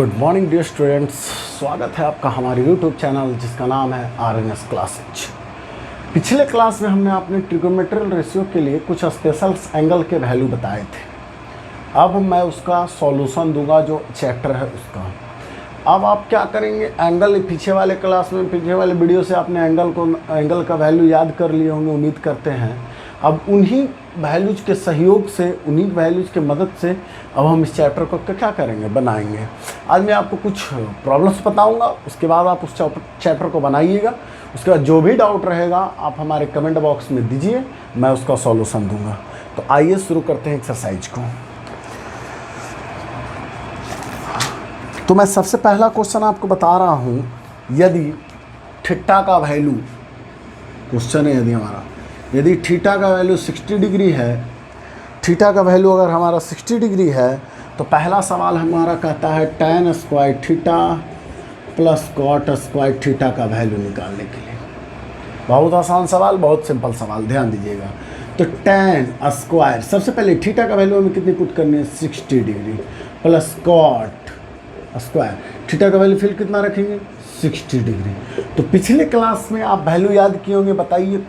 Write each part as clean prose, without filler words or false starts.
Good morning dear students, स्वागत है आपका हमारे यूट्यूब चैनल जिसका नाम है RNS क्लासेज। पिछले क्लास में हमने आपने ट्रिगोनोमेट्रियल रेशियो के लिए कुछ स्पेशल एंगल के वैल्यू बताए थे। अब मैं उसका सॉल्यूशन दूंगा जो चैप्टर है उसका। अब आप क्या करेंगे, एंगल पीछे वाले क्लास में पीछे वाले वीडियो से आपने एंगल का वैल्यू याद कर लिए होंगे, उम्मीद करते हैं। अब उन्हीं वैल्यूज के सहयोग से, उन्हीं वैल्यूज के मदद से अब हम इस चैप्टर को क्या करेंगे, बनाएंगे। आज मैं आपको कुछ प्रॉब्लम्स बताऊंगा, उसके बाद आप उस चैप्टर को बनाइएगा। उसके बाद जो भी डाउट रहेगा आप हमारे कमेंट बॉक्स में दीजिए, मैं उसका सॉल्यूशन दूंगा। तो आइए शुरू करते हैं एक्सरसाइज को। तो मैं सबसे पहला क्वेश्चन आपको बता रहा हूँ, यदि थीटा का वैल्यू, क्वेश्चन है यदि थीटा का वैल्यू 60 डिग्री है, थीटा का वैल्यू अगर हमारा 60 डिग्री है, तो पहला सवाल हमारा कहता है tan square theta plus cot square theta का वैल्यू निकालने के लिए। बहुत आसान सवाल, बहुत सिंपल सवाल, ध्यान दीजिएगा। तो tan स्क्वायर, सबसे पहले थीटा का वैल्यू हमें कितनी पुट करनी है, 60 degree, plus cot square theta का वैल्यू फिर कितना रखेंगे, 60 डिग्री। तो पिछले क्लास में आप वैल्यू याद किए होंगे, बताइए।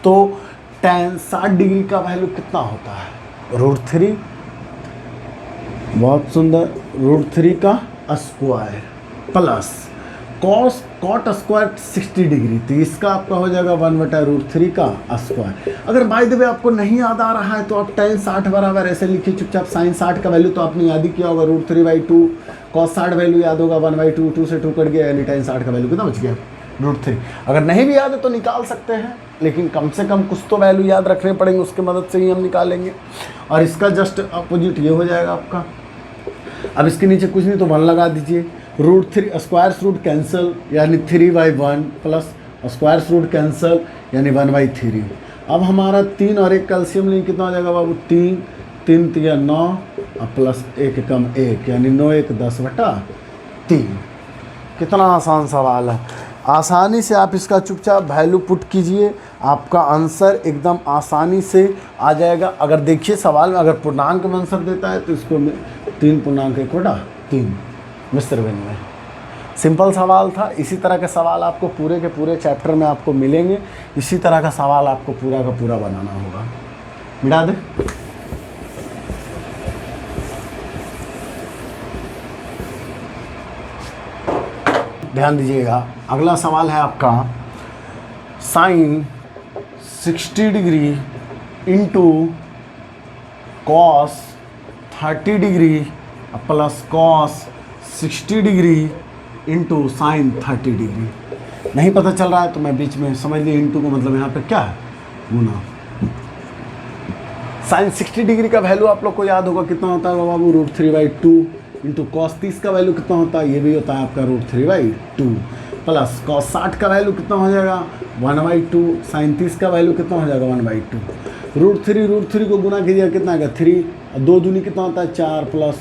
तो tan 60 डिग्री का वैल्यू कितना होता है, √3, बहुत सुंदर, √3 का square plus cot square 60 degree, तो इसका आपका हो जाएगा 1/√3 का स्क्वायर। अगर बाय द वे आपको नहीं याद आ रहा है तो आप tan 60 बराबर ऐसे लिखिए चुपचाप, sin 60 का वैल्यू तो आपने याद ही किया होगा, √3/2, cos 60 वैल्यू याद होगा 1/2, 2 से 2 कट गया, यानी tan 60 का वैल्यू कितना बच गया, √3। अगर नहीं भी याद है तो निकाल सकते हैं, लेकिन कम से कम कुछ तो वैल्यू याद रखने पड़ेंगे, उसके मदद से ही हम निकालेंगे। और इसका जस्ट अपोजिट ये हो जाएगा आपका। अब इसके नीचे कुछ नहीं तो 1 लगा दीजिए, √3 स्क्वायर रूट कैंसिल यानी 3/1 प्लस स्क्वायर रूट कैंसिल यानी 1/3। अब हमारा 3 और 1 कैल्शियम लेंगे, कितना हो जाएगा बाबू, 3 3 3 9 और प्लस 1 कम 1 यानी 9 1 10/3। कितना आसान सवाल है, आसानी से आप इसका चुपचाप वैल्यू पुट कीजिए, आपका आंसर एकदम आसानी से आ जाएगा। अगर देखिए सवाल में अगर पूर्णांक में आंसर देता है तो इसको 3/1/3 मिस्र बिन में। सिंपल सवाल था। इसी तरह के सवाल आपको पूरे के पूरे चैप्टर में आपको मिलेंगे। इसी तरह का सवाल आपको पूरा का पूरा बनाना होगा। मिटा दे, ध्यान दीजिएगा। अगला सवाल है आपका sine 60 degree into cos 30 degree plus cos 60 degree into sine 30 degree. नहीं पता चल रहा है तो मैं बीच में समझ ली, इंटू को मतलब यहाँ पे क्या है, गुना। साइन 60 डिग्री का वैल्यू आप लोग को याद होगा, कितना होता है बाबू, √3/2 इंटू कॉस 30 का वैल्यू कितना होता है, ये भी होता है आपका √3/2 प्लस कॉस 60 का वैल्यू कितना हो जाएगा 1/2, साइन 30 का वैल्यू कितना हो जाएगा 1/2। √3 को गुना कीजिएगा, कितना आएगा 3, 2 दूनी कितना होता है 4, प्लस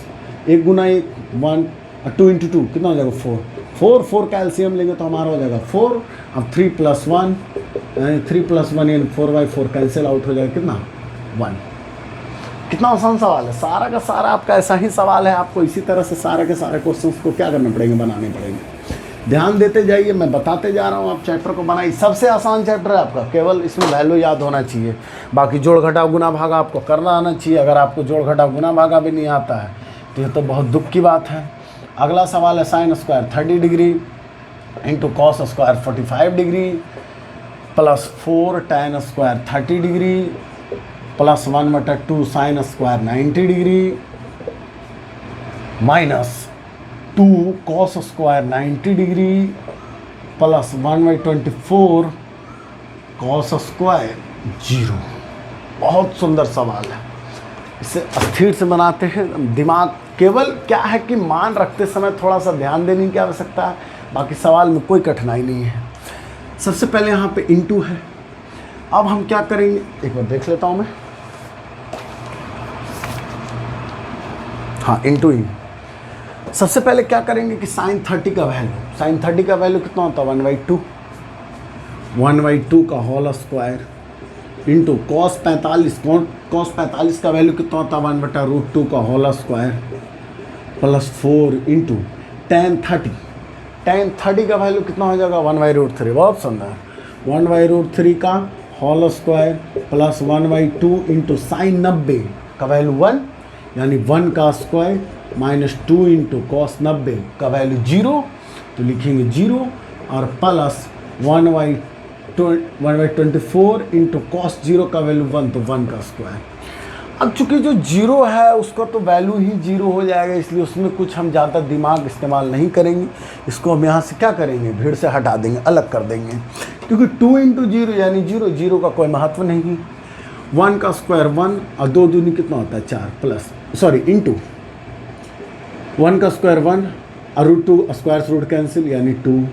1 गुना 1 1 और 2 इंटू 2 कितना हो जाएगा 4 कैल्शियम लेंगे तो हमारा हो जाएगा 4। अब 3 + 1 यानी 3 + 1 यानी 4/4 कैंसिल आउट हो जाएगा, कितना 1। कितना आसान सवाल है, सारा का सारा आपका ऐसा ही सवाल है। आपको इसी तरह से सारे के सारे क्वेश्चंस को क्या करने पड़ेंगे, बनाने पड़ेंगे। ध्यान देते जाइए, मैं बताते जा रहा हूँ, आप चैप्टर को बनाइए। सबसे आसान चैप्टर है आपका, केवल इसमें वैल्यू याद होना चाहिए, बाकी जोड़ घटाव गुना भागा आपको करना आना चाहिए। अगर आपको जोड़ घटाव गुना भागा भी नहीं आता है तो ये तो बहुत दुख की बात है। अगला सवाल है sine square 30 degree into cos square 45 degree plus 4 tan square 30 degree plus 1/2 sine square 90 degree minus 2 cos square 90 degree plus 1/24 cos square 0। बहुत सुंदर सवाल है, इसे स्थिर से बनाते हैं। दिमाग केवल क्या है कि मान रखते समय थोड़ा सा ध्यान देने की आवश्यकता है, बाकी सवाल में कोई कठिनाई नहीं है। सबसे पहले यहाँ पे इंटू है। अब हम क्या करेंगे, एक बार देख लेता हूँ मैं, हाँ इंटू ही। सबसे पहले क्या करेंगे कि साइन 30 का वैल्यू कितना होता है 1/2 का होल स्क्वायर इंटू कॉस 45 का वैल्यू कितना होता है 1/√2 का whole square plus 4 into tan 30 का वैल्यू कितना हो जाएगा 1/√3। बहुत सुंदर, 1/√3 का whole square plus 1/2 into sine 90 का वैल्यू 1, यानी 1 का स्क्वायर माइनस 2 इंटू कॉस 90 का वैल्यू 0, तो लिखेंगे 0 और प्लस 1/24 इंटू कॉस 0 का वैल्यू 1, तो 1 का स्क्वायर। अब चूंकि जो 0 है उसका तो वैल्यू ही 0 हो जाएगा, इसलिए उसमें कुछ हम ज़्यादा दिमाग इस्तेमाल नहीं करेंगे। इसको हम यहाँ से क्या करेंगे, भीड़ से हटा देंगे, अलग कर देंगे, क्योंकि 2 इंटू 0 यानी 0, 0 का कोई महत्व नहीं। 1 का स्क्वायर 1 और 2 दूनी कितना होता है 4 प्लस इंटू 1 का स्क्वायर 1 और √2 स्क्वायर से रूट कैंसिल यानी 2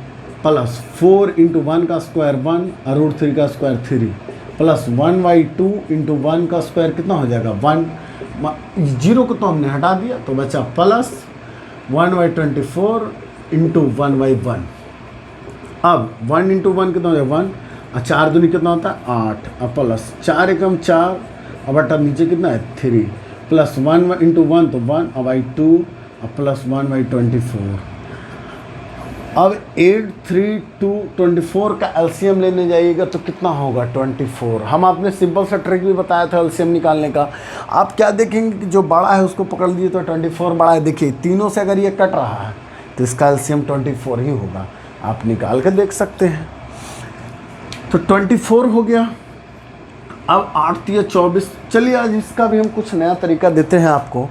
प्लस 4 इंटू 1 का स्क्वायर 1 और √3 का स्क्वायर 3 प्लस 1/2 इंटू 1 का स्क्वायर कितना हो जाएगा 1, 0 को तो हमने हटा दिया तो बचा प्लस 1/24 इंटू 1/1। अब 1 इंटू 1 कितना हो जाएगा 1 और 4 दूनी कितना होता है 8 और प्लस 4 एकम 4 और बटा नीचे कितना है 3 प्लस 1 इंटू 1 तो 1 और 2 और प्लस 1/24। अब 8, 3, 2, 24 का एलसीएम लेने जाइएगा तो कितना होगा 24। हम आपने सिंपल सा ट्रिक भी बताया था एलसीएम निकालने का। आप क्या देखेंगे कि जो बड़ा है उसको पकड़ लीजिए तो 24 बड़ा है। देखिए तीनों से अगर ये कट रहा है तो इसका एलसीएम 24 ही होगा, आप निकाल के देख सकते हैं। तो 24 हो गया। अब 8 या 24, चलिए आज इसका भी हम कुछ नया तरीका देते हैं आपको।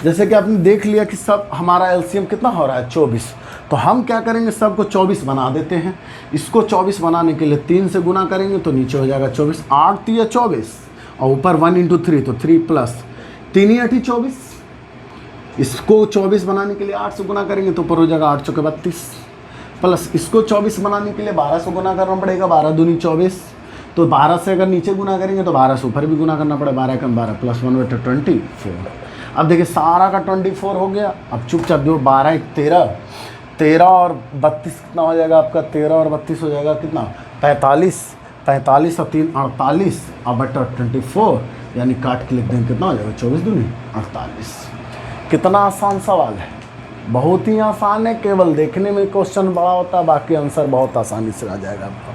जैसे कि आपने देख लिया कि सब हमारा एलसीएम कितना हो रहा है 24, तो हम क्या करेंगे सबको 24 बना देते हैं। इसको 24 बनाने के लिए 3 से गुना करेंगे तो नीचे हो जाएगा 24, 8 या 24 और ऊपर 1 इंटू 3 तो 3 प्लस 3 या 24। इसको 24 बनाने के लिए 8 से गुना करेंगे तो ऊपर हो जाएगा 8 चौके 32 प्लस इसको 24 बनाने के लिए 12 से गुना करना पड़ेगा, 12 दूनी 24, तो 12 से अगर नीचे गुना करेंगे तो 12 से ऊपर भी गुना करना पड़ेगा, 12 कम 12 प्लस 1/24। अब देखिए सारा का 24 हो गया। अब चुपचाप जो 12 1 13 और 32 कितना हो जाएगा आपका 13 और 32 हो जाएगा कितना 45, 45 और 3 48 और बटा 24, यानी काट के लिख देंगे कितना हो जाएगा 24 दूनी 48। कितना आसान सवाल है, बहुत ही आसान है, केवल देखने में क्वेश्चन बड़ा होता है, बाकी आंसर बहुत आसानी से आ जाएगा आपका।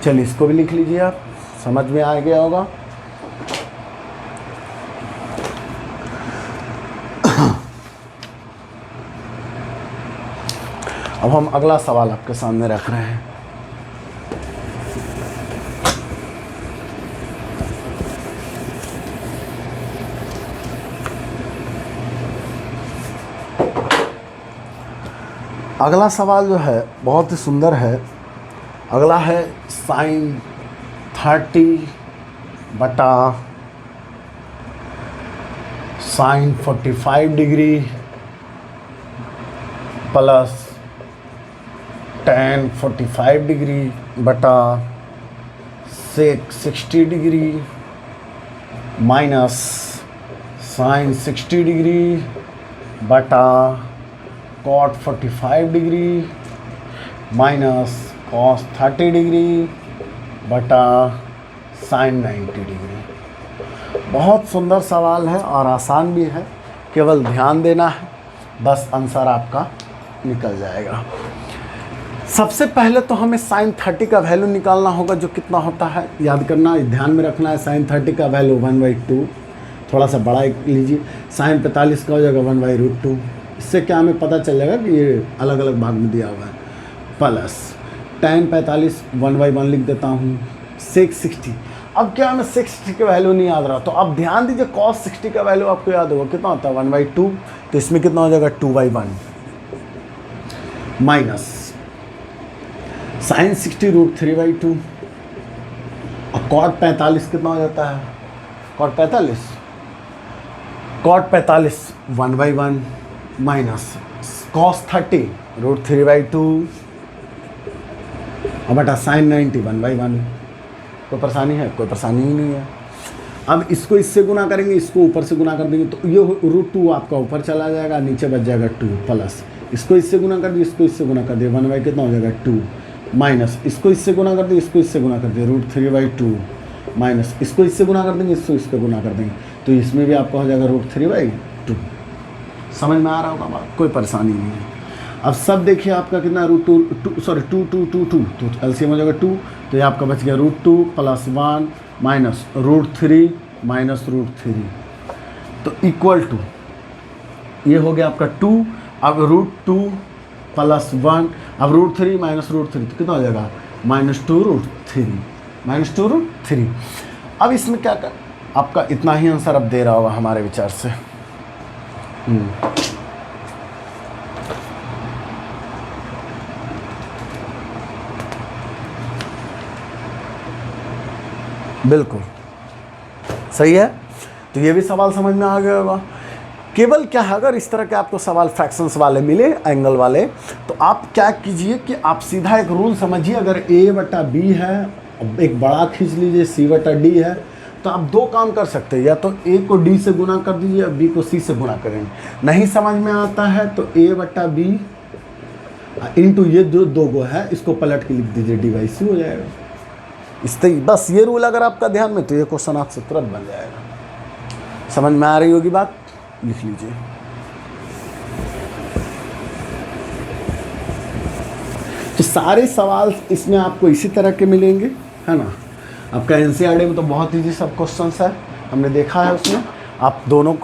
चलिए इसको भी लिख लीजिए, आप समझ में आ गया होगा। अब हम अगला सवाल आपके सामने रख रहे हैं। अगला सवाल जो है बहुत ही सुंदर है। अगला है साइन 30 बटा sine 45 degree plus tan 45 degree बटा sec 60 degree minus sine 60 degree बटा cot 45 degree minus cos 30 degree बटा साइन 90 डिग्री। बहुत सुंदर सवाल है और आसान भी है, केवल ध्यान देना है, बस आंसर आपका निकल जाएगा। सबसे पहले तो हमें साइन 30 का वैल्यू निकालना होगा, जो कितना होता है याद करना, ध्यान में रखना है। साइन 30 का वैल्यू 1/2, थोड़ा सा बड़ा लीजिए। साइन 45 का हो जाएगा 1/√2। इससे क्या हमें पता चल जाएगा कि ये अलग अलग भाग में दिया हुआ है। प्लस tan 45 1/1 लिख देता हूँ, सेक 60। अब क्या हमें 60 का वैल्यू नहीं याद रहा, तो अब ध्यान दीजिए cos 60 का वैल्यू आपको याद होगा कितना होता है 1/2, तो इसमें कितना हो जाएगा 2/1 माइनस साइन 60 √3/2 और कॉट 45 कितना हो जाता है कॉट 45 1/1 माइनस कॉस 30 √3/2 और बटा साइन 90 1/1। कोई परेशानी है? कोई परेशानी ही नहीं है। अब इसको इससे गुना करेंगे, इसको ऊपर से गुना कर देंगे तो ये √2 आपका ऊपर चला जाएगा, नीचे बच जाएगा 2 प्लस इसको इससे गुना कर दिए, इसको इससे गुना कर दिए 1/, कितना हो जाएगा 2 माइनस इसको इससे गुना कर दिए, इसको इससे गुना कर दिए √3/2 माइनस इसको इससे गुना कर देंगे, इसको इसको गुना कर देंगे, तो इसमें भी आपका हो जाएगा √3/2। समझ में आ रहा होगा बात? कोई परेशानी नहीं है। अब सब देखिए आपका कितना √2 सॉरी 2 तो एलसीएम हो जाएगा 2, तो ये आपका बच गया √2 + 1 माइनस √3 माइनस √3, तो इक्वल टू ये हो गया आपका 2। अब √2 + 1, अब √3 माइनस √3 तो कितना हो जाएगा -2√3 अब इसमें क्या कर आपका इतना ही आंसर अब दे रहा होगा हमारे विचार से। बिल्कुल सही है, तो ये भी सवाल समझ में आ गया होगा। केवल क्या है, अगर इस तरह के आपको सवाल फ्रैक्शंस वाले मिले एंगल वाले, तो आप क्या कीजिए कि आप सीधा एक रूल समझिए, अगर a/b है, एक बड़ा खींच लीजिए c/d है, तो आप दो काम कर सकते हैं, या तो a को d से गुना कर दीजिए या b को c से गुना करेंगे। नहीं समझ में आता है तो a/b इंटू ये जो दो गो है इसको पलट के लिख दीजिए, d/c हो जाएगा। इस तरह बस ये रूल अगर आपका ध्यान में, तो ये क्वेश्चन आपसे तुरंत बन जाएगा। समझ में आ रही होगी बात, लिख लीजिए। तो सारे सवाल इसमें आपको इसी तरह के मिलेंगे, है ना। आपका एनसीईआरटी में तो बहुत ईजी सब क्वेश्चंस है, हमने देखा है उसमें। आप दोनों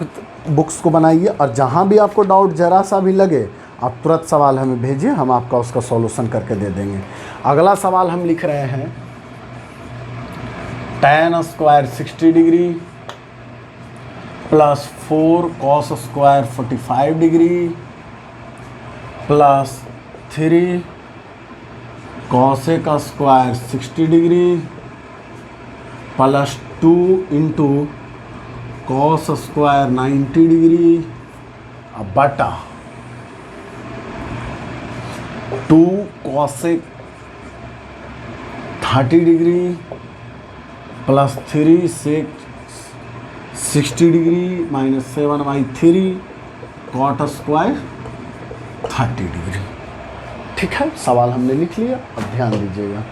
बुक्स को बनाइए, और जहाँ भी आपको डाउट जरा सा भी लगे आप तुरंत सवाल हमें भेजिए, हम आपका उसका सॉल्यूशन करके दे देंगे। अगला सवाल हम लिख रहे हैं, tan² 60 degree + 4 cos² 45 degree + 3 cosec² 60 degree + 2 into cos² 90 degree बटा 2 cosec 30 degree + 3 sec 60 degree -7/3 cot² 30 degree. ठीक है, सवाल हमने लिख लिया, अब ध्यान दीजिएगा।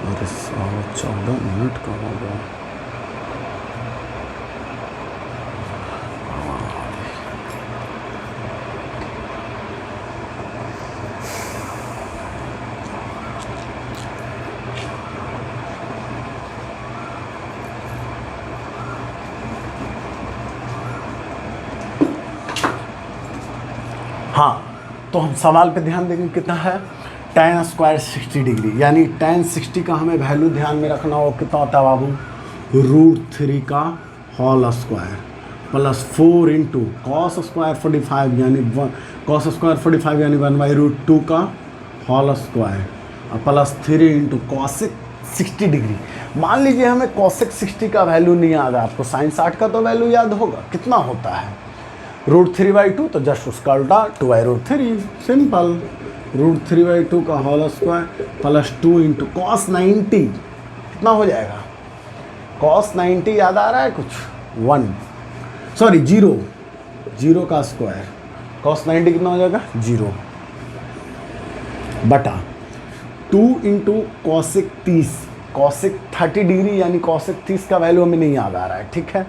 अरे 14 मिनट का हो गया। हाँ, तो हम सवाल पे ध्यान देंगे, कितना है tan² 60 डिग्री, यानी tan 60 का हमें वैल्यू ध्यान में रखना हो, कितना होता है बाबू √3 का होल स्क्वायर + 4 इंटू cos² 45 यानी cos² 45 यानी 1/√2 का whole square + 3 into cosec 60 degree. मान लीजिए हमें cosec 60 का वैल्यू नहीं याद है, आपको sin 60 का तो वैल्यू याद होगा, कितना होता है √3/2, तो जस्ट उसका उल्टा 2/√3, सिंपल। √3/2 का होल स्क्वायर + 2 इंटू cos 90, कितना हो जाएगा cos 90 याद आ रहा है कुछ 0 का स्क्वायर, cos 90 कितना हो जाएगा 0 बटा 2 इंटू cosec 30, cosec 30 डिग्री यानी cosec 30 का वैल्यू हमें नहीं याद आ रहा है, ठीक है।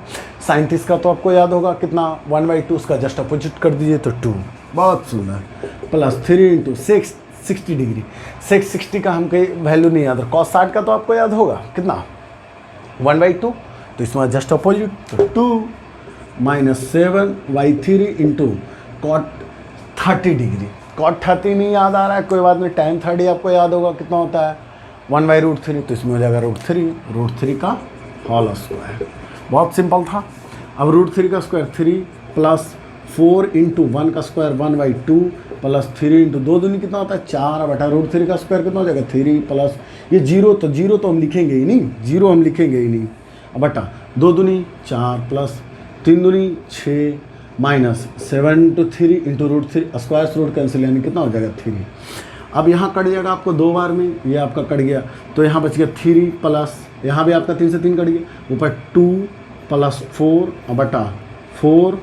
sin 30 का तो आपको याद होगा, कितना 1/2, उसका जस्ट अपोजिट कर दीजिए तो 2, बहुत सुंदर + 3 इंटू sec 60 डिग्री, sec 60 का हमको वैल्यू नहीं याद है, cos 60 का तो आपको याद होगा, कितना 1/2, तो इसमें जस्ट अपोजिट तो 2 -7/3 इंटू cot 30 डिग्री, cot 30 नहीं याद आ रहा है कोई बात नहीं, tan 30 आपको याद होगा, कितना होता है 1/√3, तो इसमें हो जाएगा √3 का होल स्क्वायर। बहुत सिंपल था। अब √3 का स्क्वायर 3 + 4 इंटू 1 का स्क्वायर 1/2 + 3 इंटू 2 दूनी कितना होता है 4 बटा √3 का स्क्वायर कितना हो जाएगा 3 प्लस ये 0 तो हम लिखेंगे ही नहीं, 0 हम लिखेंगे ही नहीं, बटा 2 दूनी 4 प्लस 3 दूनी 6 -7 to 3 into √3 square root cancel यानी कितना हो जाएगा 3। अब यहाँ कट जाएगा आपको 2 बार में, ये आपका कट गया तो यहाँ बच गया 3 प्लस यहाँ भी आपका 3 से 3 कट गया, ऊपर 2 + 4 बटा 4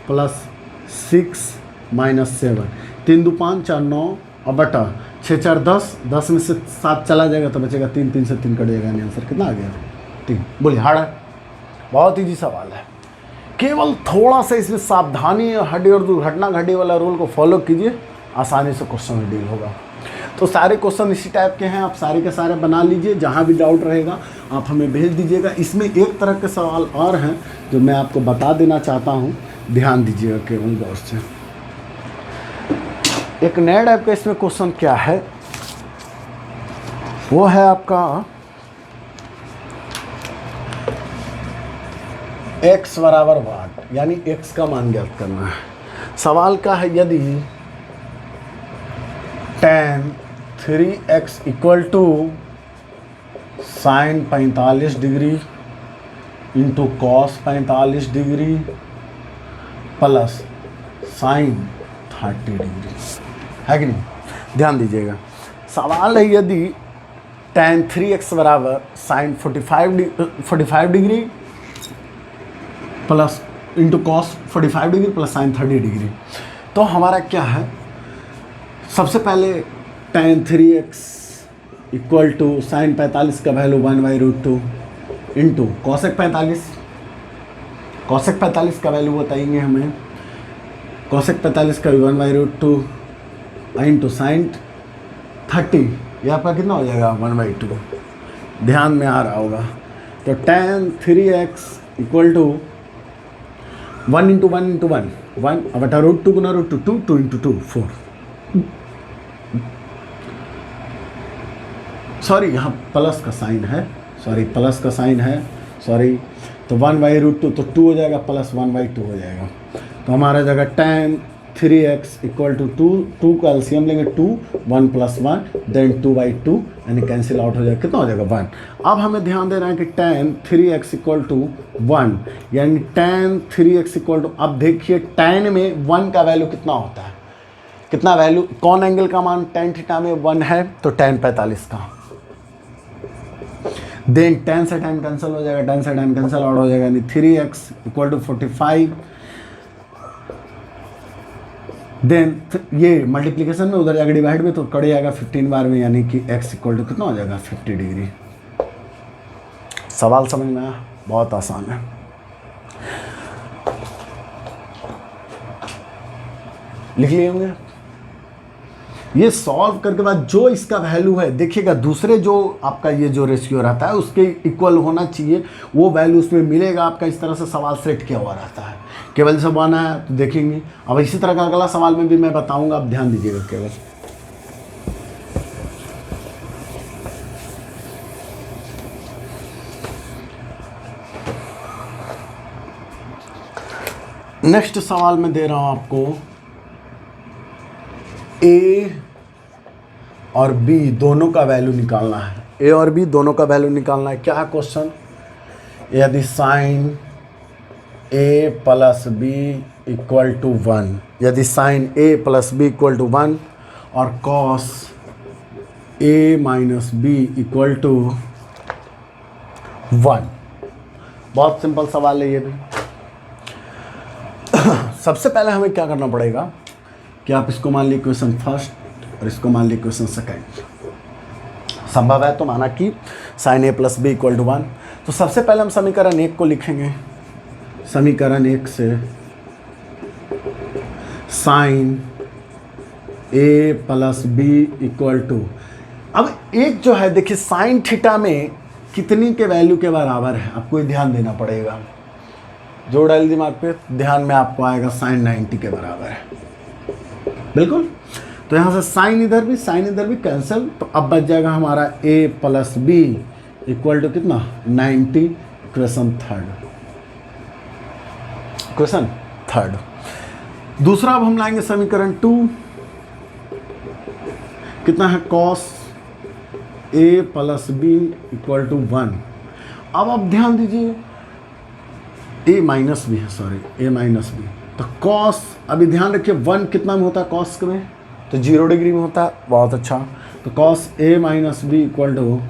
+ 6 - 7, 3 × 2 = 5 × 4 = 9 और बटा 6 4 10, 10 में से 7 चला जाएगा तो बचेगा 3, 3 से 3 कट जाएगा, यानी आंसर कितना आ गया 3। बोलिए हार्ड है, बहुत ईजी सवाल है, केवल थोड़ा सा इसमें सावधानी हड्डी और दुर्घटना घटी वाला रूल को फॉलो कीजिए, आसानी से क्वेश्चन में डील होगा। तो सारे क्वेश्चन इसी टाइप के हैं, आप सारे के सारे बना लीजिए, जहाँ भी डाउट रहेगा आप हमें भेज दीजिएगा। इसमें एक तरह के सवाल और हैं जो मैं आपको बता देना चाहता हूँ, ध्यान दीजिएगा केवल गौर से। एक नया टाइप का इसमें क्वेश्चन क्या है, वो है आपका x बराबर वाट, यानी x का मान ज्ञात करना है। सवाल का है यदि tan 3x equal to sine 45 degree into cos 45 degree plus sine 30 degree है कि नहीं। ध्यान दीजिएगा, सवाल है यदि tan 3x बराबर sine 45 degree plus into cos 45 degree plus sine 30 degree, तो हमारा क्या है, सबसे पहले tan 3x equal to sine 45 का वैल्यू 1/√2 इंटू कॉसेक 45 का वैल्यू बताएंगे हमें, कॉसेक 45 का 1/√2 इंटू साइन 30, ये आपका कितना हो जाएगा 1/2, ध्यान में आ रहा होगा। तो tan 3x equal to 1 into 1 into 1 1 बटा √2 गुना √2 2 2 इंटू 2 4, सॉरी यहाँ प्लस का साइन है, प्लस का साइन है, तो 1/√2 तो 2 हो जाएगा, प्लस 1/2 हो जाएगा। तो हमारा जगह tan 3x इक्वल टू 2 का एलसीएम लेंगे 2 1 प्लस 1 देन 2/2, यानी कैंसिल आउट हो जाएगा, कितना हो जाएगा 1। अब हमें ध्यान देना है कि tan 3x इक्वल टू 1, यानी tan 3x इक्वल टू, अब देखिए tan में 1 का वैल्यू कितना होता है, कितना वैल्यू, कौन एंगल का मान tan थीटा में 1 है, तो tan 45 का, देन tan से tan कैंसिल हो जाएगा, tan से tan कैंसिल आउट हो जाएगा, यानी 3x इक्वल टू 45, देन ये मल्टीप्लिकेशन में उधर जाकर डिवाइड में तो कट जाएगा 15 बार में, यानी कि x इक्वल टू कितना हो जाएगा 50 डिग्री। सवाल समझ में आया, बहुत आसान है। लिख लिए होंगे। ये सॉल्व करके बाद जो इसका वैल्यू है, देखिएगा दूसरे जो आपका ये जो रेशियो रहता है उसके इक्वल होना चाहिए, वो वैल्यू उसमें मिलेगा आपका। इस तरह से सवाल सेट किया हुआ रहता है। केवल सब आना है तो देखेंगे। अब इसी तरह का अगला सवाल में भी मैं बताऊंगा, आप ध्यान दीजिएगा केवल। नेक्स्ट सवाल में दे रहा हूं आपको, ए और बी दोनों का वैल्यू निकालना है। ए और बी दोनों का वैल्यू निकालना है। क्या है क्वेश्चन? यदि sine A plus B equal to 1, यदि sine A plus B equal to 1 और cos A minus B equal to 1। बहुत सिंपल सवाल है ये भी। सबसे पहले हमें क्या करना पड़ेगा कि आप इसको मान लीजिए क्वेश्चन फर्स्ट और इसको मान लीजिए क्वेश्चन सेकंड। संभव है तो माना कि sine A plus B equal to 1। तो सबसे पहले हम समीकरण 1 को लिखेंगे। समीकरण 1 से sine A plus B equal to, अब एक जो है देखिए साइन थीटा में कितनी के वैल्यू के बराबर है, आपको ध्यान देना पड़ेगा। जो डाल दिमाग पे ध्यान में आपको आएगा साइन 90 के बराबर है, बिल्कुल। तो यहाँ से साइन इधर भी कैंसिल, तो अब बच जाएगा हमारा a plus B equal to कितना 90। Question third. दूसरा अब हम लाएंगे समीकरण 2, कितना है cos a plus B equal to 1। अब आप ध्यान दीजिए a माइनस बी है, सॉरी a माइनस बी, तो कॉस, अभी ध्यान रखिए 1 कितना में होता है कॉस में, तो 0 डिग्री में होता है। बहुत अच्छा, तो cos a minus B equal to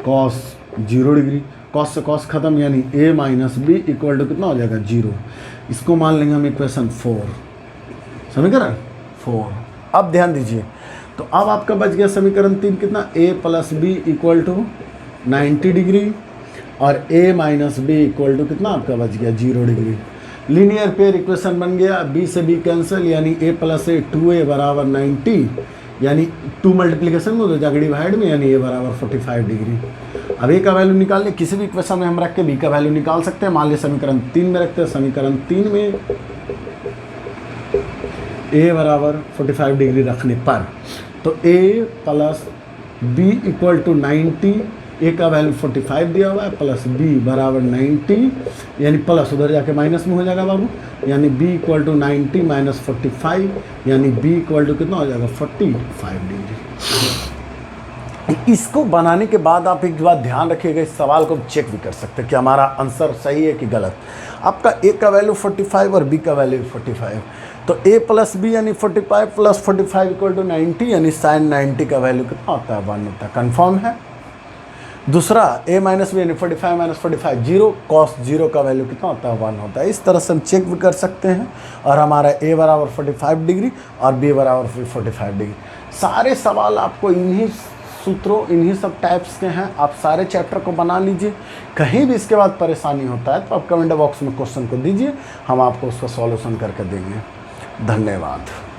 cos 0 degree. Cos से कॉस खत्म, यानी a minus B equal to कितना हो जाएगा 0। इसको मान लेंगे हम इक्वेशन 4, समीकरण 4। अब ध्यान दीजिए तो अब आपका बच गया समीकरण 3 कितना, a plus B equal to 90 degree और a minus B equal to कितना आपका बच गया 0 डिग्री। लीनियर पेयर इक्वेशन बन गया, b से b कैंसिल, यानी a प्लस ए 2a बराबर 90, यानी 2 मल्टीप्लिकेशन में 2 जाके डिवाइड में, यानी a बराबर 45 डिग्री। अब a का वैल्यू निकाल ले, किसी भी इक्वेशन में हम रख के b का वैल्यू निकाल सकते हैं। मान लिया समीकरण 3 में रखते हैं, समीकरण 3 में a बराबर 45 डिग्री रखने पर तो a plus B equal to 90, a का वैल्यू 45 दिया हुआ है, प्लस b बराबर 90, यानी प्लस उधर जाके माइनस में हो जाएगा बाबू, यानी b इक्वल टू 90 माइनस 45, यानी b इक्वल टू कितना हो जाएगा 45 डिग्री। इसको बनाने के बाद आप एक बात ध्यान रखिएगा, इस सवाल को चेक भी कर सकते हैं कि हमारा आंसर सही है कि गलत। आपका a का वैल्यू 45 और b का वैल्यू 45, तो a प्लस बी यानी 45 प्लस 45 इक्वल टू 90, यानी साइन 90 का वैल्यू कितना होता है 1 होता है, कन्फर्म है। दूसरा a माइनस बी यानी 45 माइनस 45 0, कॉस 0 का वैल्यू कितना होता है 1 होता है। इस तरह से हम चेक भी कर सकते हैं। और हमारा a बराबर 45 डिग्री और b बराबर 45 डिग्री। सारे सवाल आपको इन्हीं सूत्रों, इन्हीं सब टाइप्स के हैं। आप सारे चैप्टर को बना लीजिए। कहीं भी इसके बाद परेशानी होता है तो आप कमेंट बॉक्स में क्वेश्चन को दीजिए, हम आपको उसका सॉल्यूशन करके देंगे। धन्यवाद।